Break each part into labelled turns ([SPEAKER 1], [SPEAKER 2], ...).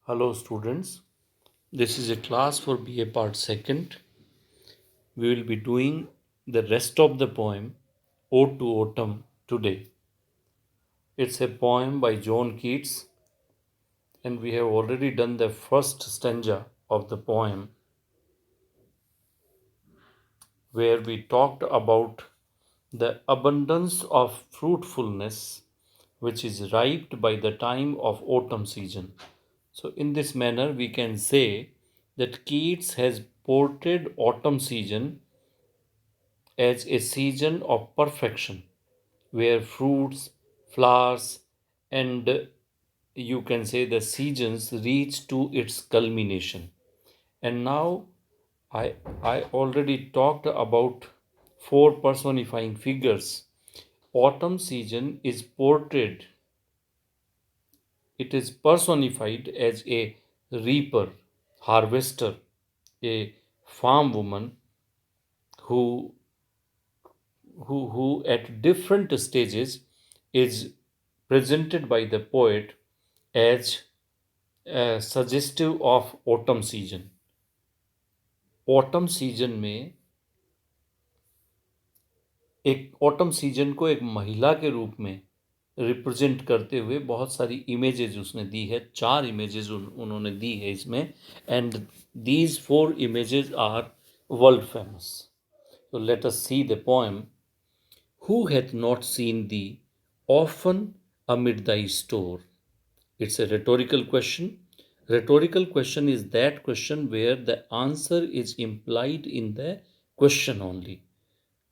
[SPEAKER 1] Hello students, this is a class for BA Part 2nd. We will be doing the rest of the poem Ode to Autumn today. It's a poem by John Keats and we have already done the first stanza of the poem where we talked about the abundance of fruitfulness which is ripe by the time of autumn season. So, in this manner, we can say that Keats has portrayed autumn season as a season of perfection where fruits, flowers, and you can say the seasons reach to its culmination. And now I already talked about four personifying figures. Autumn season is portrayed, it is personified as a reaper, harvester, a farm woman who who at different stages is presented by the poet as suggestive of autumn season. Autumn season में एक autumn season को एक महिला के रूप में represent करते हुए बहुत सारी इमेजेस उसने दी है, चार इमेजेस उन्होंने दी है इसमें, and these four images are world famous. So let us see the poem. Who hath not seen thee often amid thy store? It's a rhetorical question. Rhetorical question is that question where the answer is implied in the question only.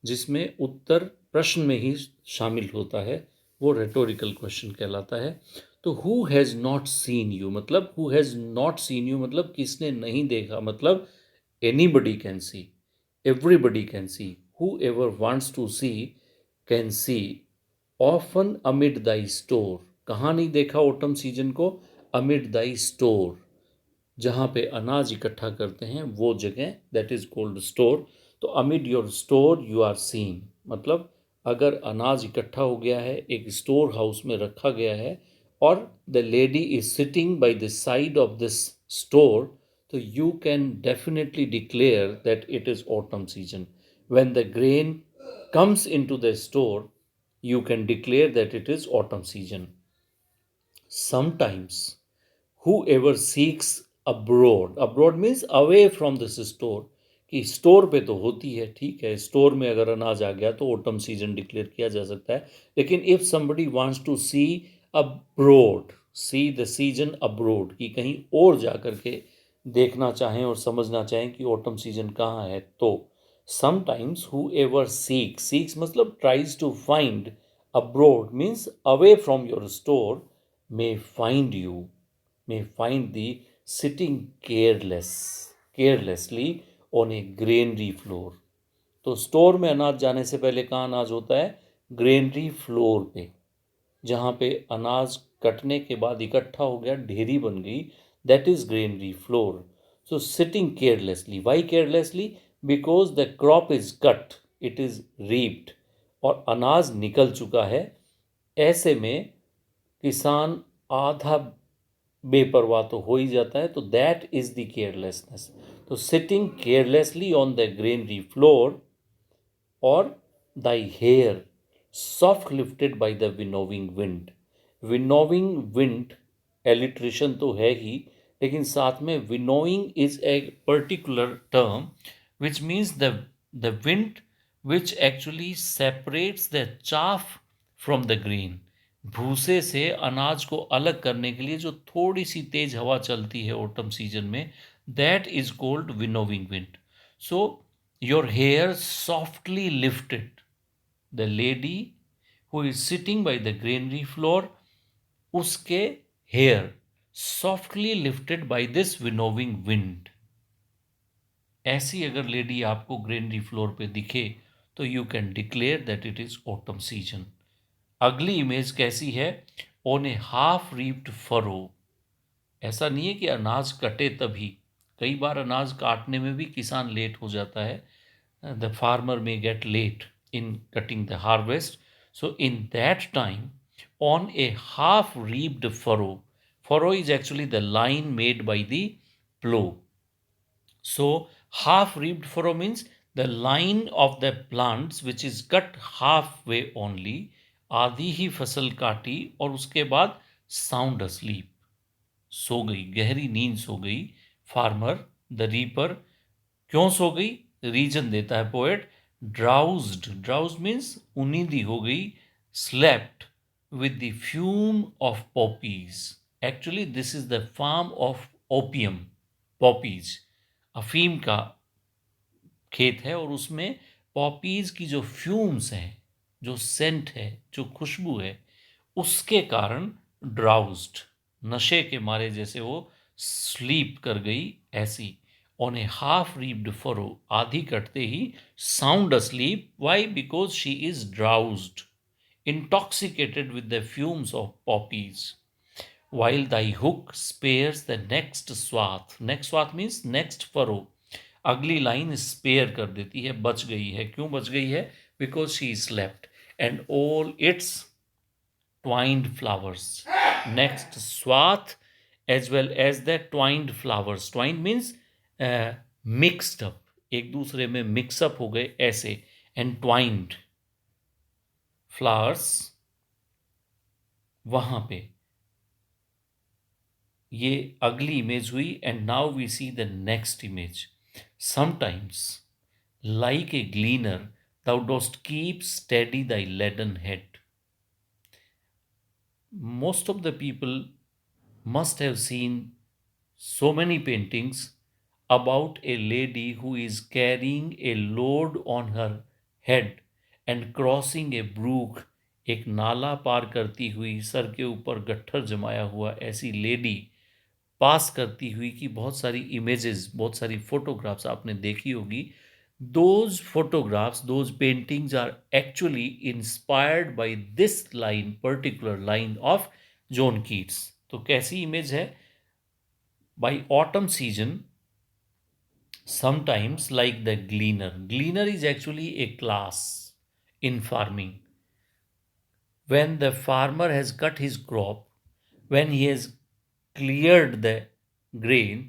[SPEAKER 1] जिसमें उत्तर प्रश्न में ही शामिल होता है, वो rhetorical question कहलाता है. तो who has not seen you मतलब who has not seen you मतलब किसने नहीं देखा, मतलब anybody can see, everybody can see, whoever wants to see can see. Often amid thy store, कहाँ नहीं देखा ऑटम सीजन को? अमिड दाई स्टोर, जहाँ पे अनाज इकट्ठा करते हैं वो जगह, दैट इज कॉल्ड स्टोर. तो amid your store you are seen, मतलब अगर अनाज इकट्ठा हो गया है, एक स्टोर हाउस में रखा गया है और the lady is sitting by the side of this store, तो you can definitely declare that it is autumn season. When the grain comes into the store, you can declare that it is autumn season. Sometimes whoever seeks abroad, abroad means away from this store, कि store पे तो होती है, ठीक है, store में अगर अनाज आ गया तो ऑटम सीजन डिक्लेयर किया जा सकता है. लेकिन if somebody wants to see abroad, see the season abroad, कि कहीं और जा कर के देखना चाहें और समझना चाहें कि ऑटम सीजन कहाँ है, तो समटाइम्स whoever seeks मतलब tries to find, abroad means away from your store, may find you, may find thee sitting carelessly on a granary floor. तो स्टोर में अनाज जाने से पहले कहाँ अनाज होता है? ग्रेनरी फ्लोर पे, जहाँ पे अनाज कटने के बाद इकट्ठा हो गया, ढेरी बन गई, that is granary floor. So sitting carelessly, why carelessly? Because the crop is cut, it is reaped, और अनाज निकल चुका है. ऐसे में किसान आधा बेपरवाह तो हो ही जाता है, तो दैट इज द केयरलेसनेस. तो sitting carelessly on the granary floor, और thy hair soft lifted by the winnowing wind. Winnowing wind alliteration तो है ही, लेकिन साथ में winnowing is a particular term which means the wind which actually separates the chaff from the green. भूसे से अनाज को अलग करने के लिए जो थोड़ी सी तेज हवा चलती है ऑटम सीजन में, that is called winnowing wind. So your hair softly lifted, the lady who is sitting by the granary floor, उसके hair softly lifted by this winnowing wind. ऐसी अगर लेडी आपको ग्रेनरी फ्लोर पे दिखे तो you can declare that it is autumn season. अगली image कैसी है? On a half reaped furrow. ऐसा नहीं है कि अनाज कटे तभी, कई बार अनाज काटने में भी किसान लेट हो जाता है. The farmer may get late in cutting the harvest. So in that time, on a half reaped furrow, Furrow is actually the line made by the plow. So half reaped furrow means the line of the plants which is cut halfway only. आधी ही फसल काटी और उसके बाद sound asleep, सो गई, गहरी नींद सो गई फार्मर द रीपर। क्यों सो गई? रीजन देता है पोएट, ड्राउज्ड, ड्राउज्ड मीन्स उन्नीदी हो गई, slept with the fume of poppies. Actually, this is the farm of opium, poppies, अफीम का खेत है और उसमें पॉपीज की जो फ्यूम्स हैं, जो सेंट है, जो खुशबू है, उसके कारण ड्राउज्ड, नशे के मारे जैसे वो स्लीप कर गई ऐसी। On a half reaped furrow, आधी कटते ही sound asleep. Why? Because she is drowsed, intoxicated with the fumes of poppies, while thy hook spares the next swath. Next swath means next furrow. अगली line spare कर देती है, बच गई है। क्यों बच गई है? Because she slept and all it's twined flowers. Next swath as well as the twined flowers. Twined means mixed up, एक दूसरे में मिक्सअप हो गए ऐसे, एंड twined फ्लावर्स, वहां पे ये अगली इमेज हुई। And now we see the next image. Sometimes like a gleaner thou dost keep steady thy leaden head. Most of the people must have seen so many paintings about a lady who is carrying a load on her head and crossing a brook. एक नाला पार करती हुई, sir के ऊपर गट्ठर जमाया हुआ ऐसी लेडी पास करती हुई की बहुत सारी इमेजेस, बहुत सारी फोटोग्राफ्स आपने देखी होगी। Those photographs, those paintings are actually inspired by this line, particular line of John Keats. तो कैसी इमेज है? By autumn season, sometimes like the gleaner. Gleaner is actually a class in farming. When the farmer has cut his crop, when he has cleared the grain,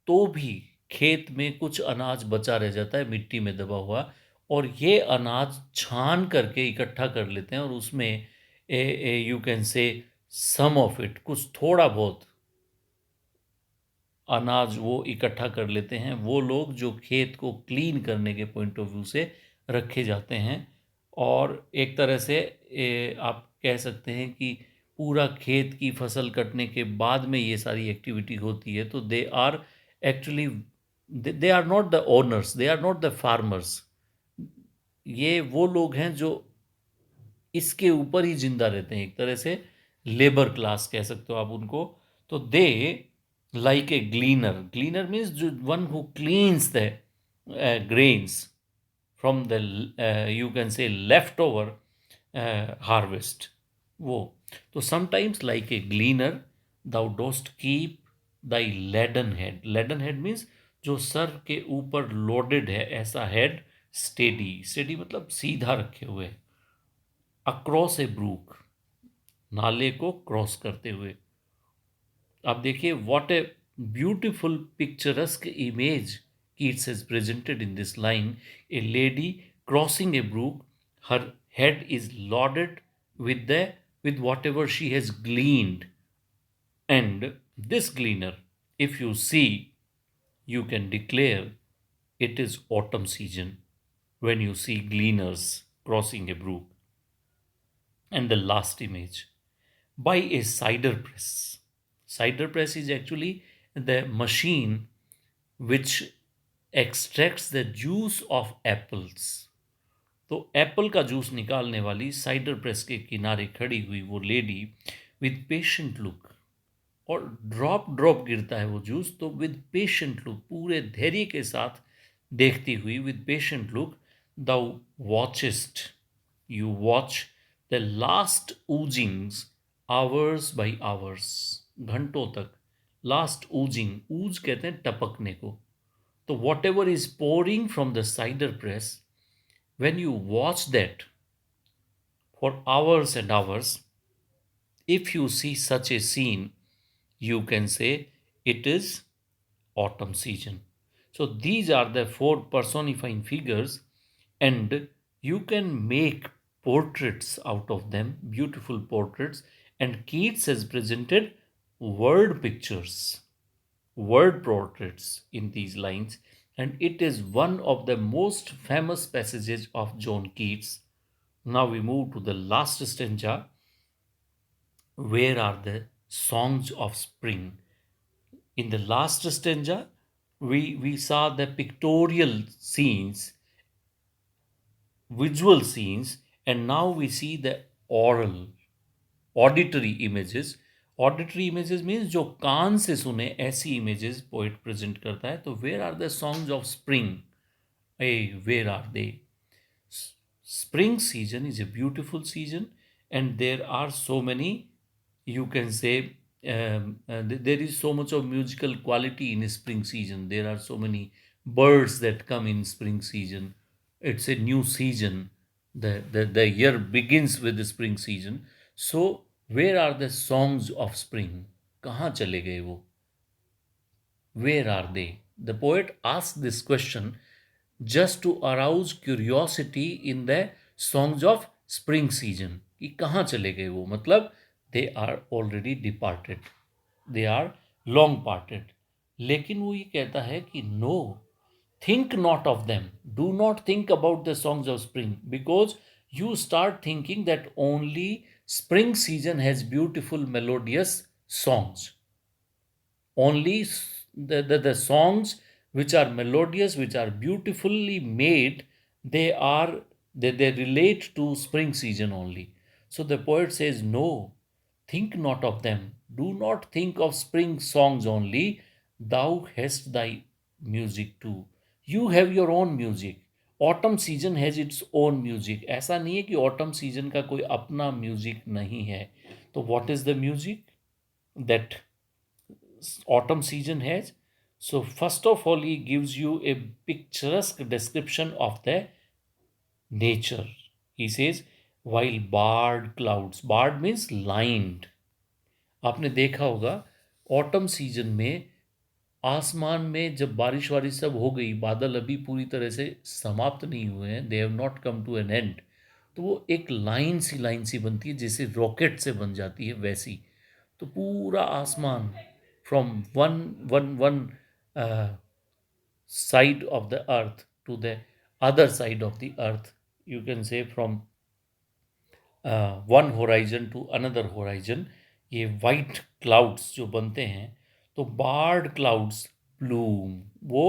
[SPEAKER 1] तो भी खेत में कुछ अनाज बचा रह जाता है मिट्टी में दबा हुआ, और ये अनाज छान करके इकट्ठा कर लेते हैं और उसमें you can say some of it, कुछ थोड़ा बहुत अनाज वो इकट्ठा कर लेते हैं। वो लोग जो खेत को क्लीन करने के पॉइंट ऑफ व्यू से रखे जाते हैं, और एक तरह से आप कह सकते हैं कि पूरा खेत की फसल कटने के बाद में ये सारी एक्टिविटी होती है। तो they are actually, they are not the owners, they are not the farmers. ये वो लोग हैं जो इसके ऊपर ही जिंदा रहते हैं, एक तरह से लेबर क्लास कह सकते हो आप उनको। तो दे like a gleaner. Gleaner means one who cleans the grains from the you can say leftover harvest. वो तो sometimes like a gleaner thou dost keep thy leaden head. Leaden head means जो sir के ऊपर loaded है ऐसा head, steady, steady मतलब सीधा रखे हुए, अक्रॉस ए ब्रूक, नाले को क्रॉस करते हुए। आप देखिए, what a beautiful picturesque image Keats has presented in this line. A lady crossing a brook, her head is loaded with whatever she has gleaned. And this gleaner, if you see, you can declare it is autumn season when you see gleaners crossing a brook. And the last image, by a cider press. Cider press is actually the machine which extracts the juice of apples. तो Apple का juice निकालने वाली cider press के किनारे खड़ी हुई वो lady with patient look, और ड्रॉप ड्रॉप गिरता है वो जूस, तो विद पेशेंट लुक, पूरे धैर्य के साथ देखती हुई, with patient look, thou watchest, you watch the last oozings hours by hours, घंटों तक। लास्ट ऊजिंग, ऊज कहते हैं टपकने को। तो what ever is pouring from the cider press, when you watch that for hours and hours, if you see such a scene, you can say it is autumn season. So these are the four personifying figures, and you can make portraits out of them, beautiful portraits. And Keats has presented word pictures, word portraits in these lines, and it is one of the most famous passages of John Keats. Now we move to the last stanza. Where are the songs of spring? In the last stanza, we saw the pictorial scenes, visual scenes, and now we see the oral, auditory images. Auditory images means जो कान से सुने ऐसी images poet present करता है. तो where are the songs of spring? Hey, where are they? Spring season is a beautiful season, and there are so many, you can say, there is so much of musical quality in spring season. There are so many birds that come in spring season. It's a new season. The year begins with the spring season. So where are the songs of spring? कहाँ चले गए वो? Where are they? The poet asked this question just to arouse curiosity in the songs of spring season. कि कहाँ चले गए वो? मतलब they are already departed. They are long parted. लेकिन वो ये कहता है कि no, think not of them. Do not think about the songs of spring, because you start thinking that only spring season has beautiful melodious songs. Only the songs which are melodious, which are beautifully made, they relate to spring season only. So the poet says, no, think not of them. Do not think of spring songs only. Thou hast thy music too. You have your own music. Autumn season has its own music. ऐसा नहीं है कि autumn season का कोई अपना music नहीं है. तो what is the music that autumn season has? So, first of all, he gives you a picturesque description of the nature. He says, while barred clouds, barred means lined. आपने देखा होगा autumn season में आसमान में जब बारिश वारिश सब हो गई, बादल अभी पूरी तरह से समाप्त नहीं हुए हैं, they have not come to an end, तो वो एक लाइन सी बनती है, जैसे रॉकेट से बन जाती है वैसी. तो पूरा आसमान from one side of the earth to the other side of the earth, you can say from one horizon to another horizon, ये वाइट क्लाउड्स जो बनते हैं, तो बार्ड क्लाउड्स ब्लूम, वो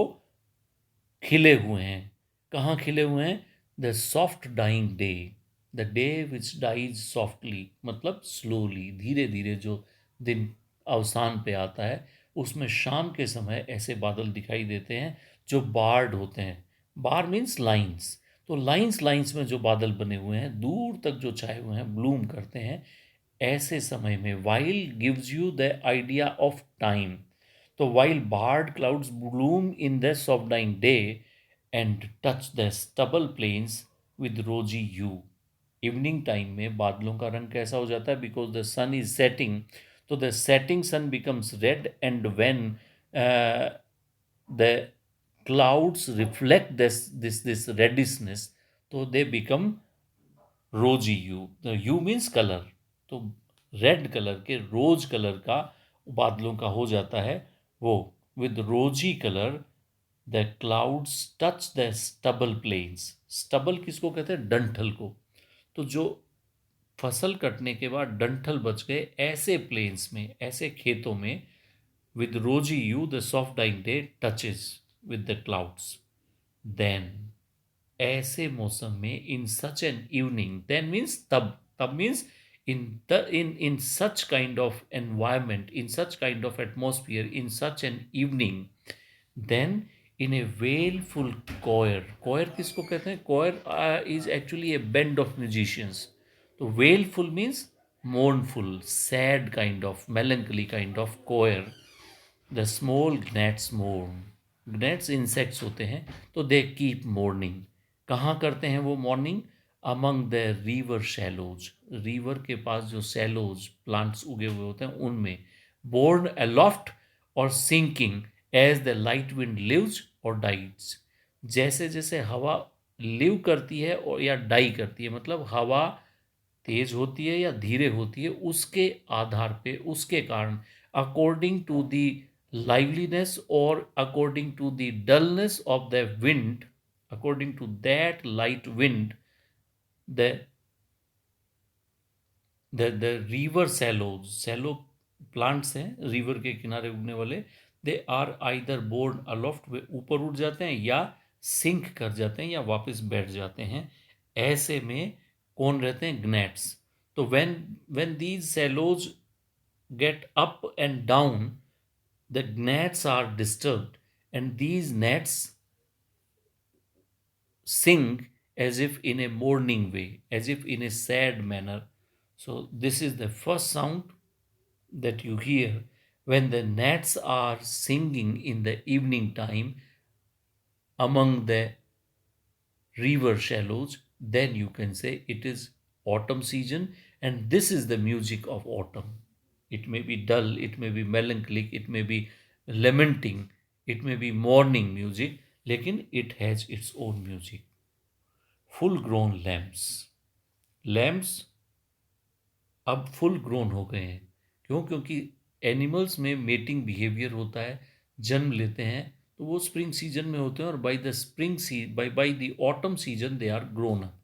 [SPEAKER 1] खिले हुए हैं. कहाँ खिले हुए हैं? The soft dying day, the day which dies softly, मतलब स्लोली, धीरे धीरे जो दिन अवसान पे आता है, उसमें शाम के समय ऐसे बादल दिखाई देते हैं जो बार्ड होते हैं. बार मीन्स लाइंस. तो लाइंस लाइंस में जो बादल बने हुए हैं, दूर तक जो छाए हुए हैं, ब्लूम करते हैं. ऐसे समय में while gives you the idea of time. तो while barred clouds bloom in the soft dying day and touch the stubble plains with rosy hue. Evening time में बादलों का रंग कैसा हो जाता है? Because the sun is setting. तो the setting sun becomes red, and when the clouds reflect this reddishness, तो they become rosy hue. The hue means color. तो रेड कलर के, रोज कलर का बादलों का हो जाता है वो. With rosy colour the clouds touch the stubble plains. Stubble किसको कहते हैं? डंठल को. तो जो फसल कटने के बाद डंठल बच गए, ऐसे प्लेन्स में, ऐसे खेतों में, with rosy hue the soft dying day touches with the clouds. Then ऐसे मौसम में, in such an evening, then means तब means in such kind of environment, in such kind of atmosphere, in such an evening, then in a wailful choir. Choir किसको कहते हैं? Choir is actually a band of musicians. तो wailful means mournful, sad kind of, melancholy kind of choir. The small gnats mourn. gnats insects होते हैं, तो they keep morning. कहाँ करते हैं वो morning? Among the river shallows. River के पास जो शैलोज प्लांट्स उगे हुए होते हैं उनमें. borne aloft or sinking as the light wind lives or dies. जैसे जैसे हवा लिव करती है और या डाई करती है, मतलब हवा तेज होती है या धीरे होती है, उसके आधार पे, उसके कारण, according to the liveliness or according to the dullness of the wind, according to that light wind, the the river shallows, shallow plants हैं रिवर के किनारे उगने वाले, they are either born aloft, वे ऊपर उठ जाते हैं या सिंक कर जाते हैं या वापस बैठ जाते हैं। ऐसे में कौन रहते हैं? ग्नेट्स। तो when these cellos get up and down, the gnats are disturbed, and these gnats sing as if in a mourning way, as if in a sad manner. So, this is the first sound that you hear when the gnats are singing in the evening time among the river shallows. Then you can say it is autumn season, and this is the music of autumn. It may be dull, it may be melancholic, it may be lamenting, it may be mourning music, लेकिन it has its own music. Full grown lambs. Lambs अब full grown हो गए हैं। क्यों? क्योंकि animals में mating behaviour होता है, जन्म लेते हैं, तो वो स्प्रिंग सीजन में होते हैं और by the spring by the autumn season they are grown up.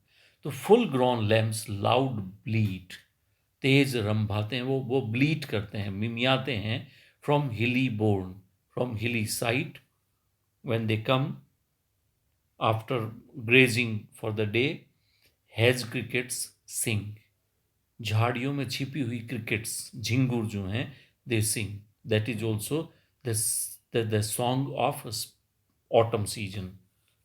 [SPEAKER 1] तो full grown lambs loud bleat, तेज रंभाते हैं, वो ब्लीट करते हैं, मिमियाते हैं, from hilly bourn, from hilly side, when they come after grazing for the day, hedge crickets sing. झाड़ियों में छिपी हुई क्रिकेट्स, झिंगुर जो हैं, they sing. That is also the song of autumn season.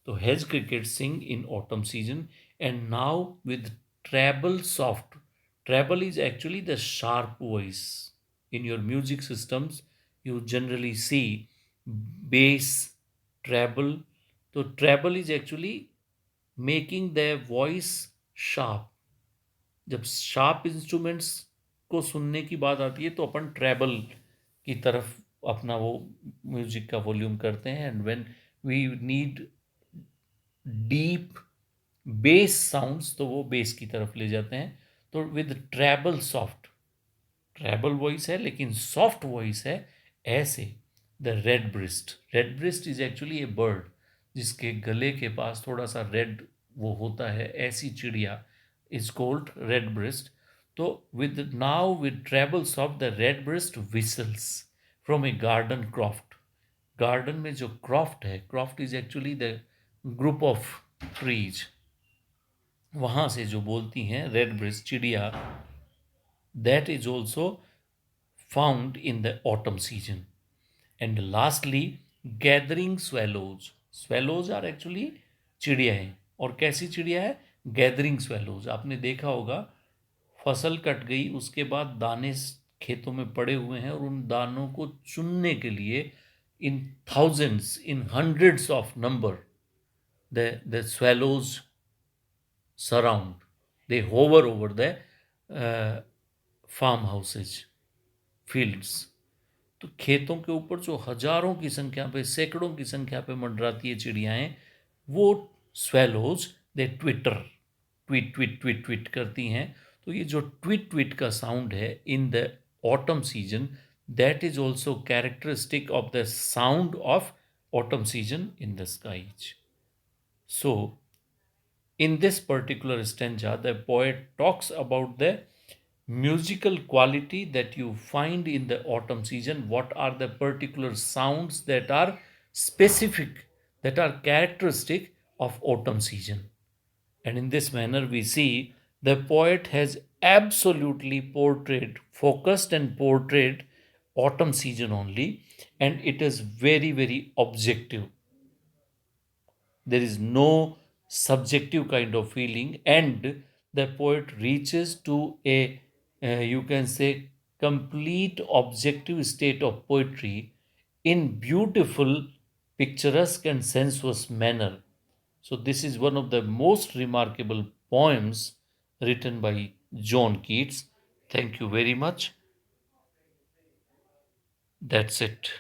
[SPEAKER 1] तो hedge cricket sing in autumn season. And now with treble soft, treble is actually the sharp voice. In your music systems you generally see bass, treble. तो treble is actually making their voice sharp. जब sharp instruments को सुनने की बात आती है तो अपन treble की तरफ अपना वो म्यूजिक का वॉल्यूम करते हैं। And when we need deep bass sounds तो वो बेस की तरफ ले जाते हैं। तो with treble soft, treble voice है लेकिन सॉफ्ट वॉइस है, ऐसे the red breast. Red breast is actually a bird जिसके गले के पास थोड़ा सा रेड वो होता है, ऐसी चिड़िया इज कॉल्ड रेड ब्रिस्ट। तो with trebles of the red breast whistles from a garden croft. Garden में जो क्रॉफ्ट है, croft is actually the group of trees, वहाँ से जो बोलती हैं रेड ब्रिस्ट चिड़िया, that is also found in the autumn season. And lastly, gathering swallows. Swallows are actually चिड़िया हैं। और कैसी चिड़िया है? Gathering swallows. आपने देखा होगा फसल कट गई, उसके बाद दाने खेतों में पड़े हुए हैं और उन दानों को चुनने के लिए in thousands, in hundreds of number the swallows surround, they hover over the farm houses, fields. तो खेतों के ऊपर जो हजारों की संख्या पे, सैकड़ों की संख्या पे मंडराती है चिड़ियाएं, वो swallows, they twitter, tweet tweet tweet tweet करती हैं। तो ये जो ट्वीट ट्वीट का साउंड है in the autumn season, that is also characteristic of the sound of autumn season in the skies. So in this particular stanza, the poet talks about the musical quality that you find in the autumn season. What are the particular sounds that are specific, that are characteristic of autumn season? And in this manner, we see the poet has absolutely portrayed, focused and portrayed autumn season only, and it is very, very objective. There is no subjective kind of feeling, and the poet reaches to a you can say complete objective state of poetry in beautiful, picturesque and sensuous manner. So this is one of the most remarkable poems written by John Keats. Thank you very much. That's it.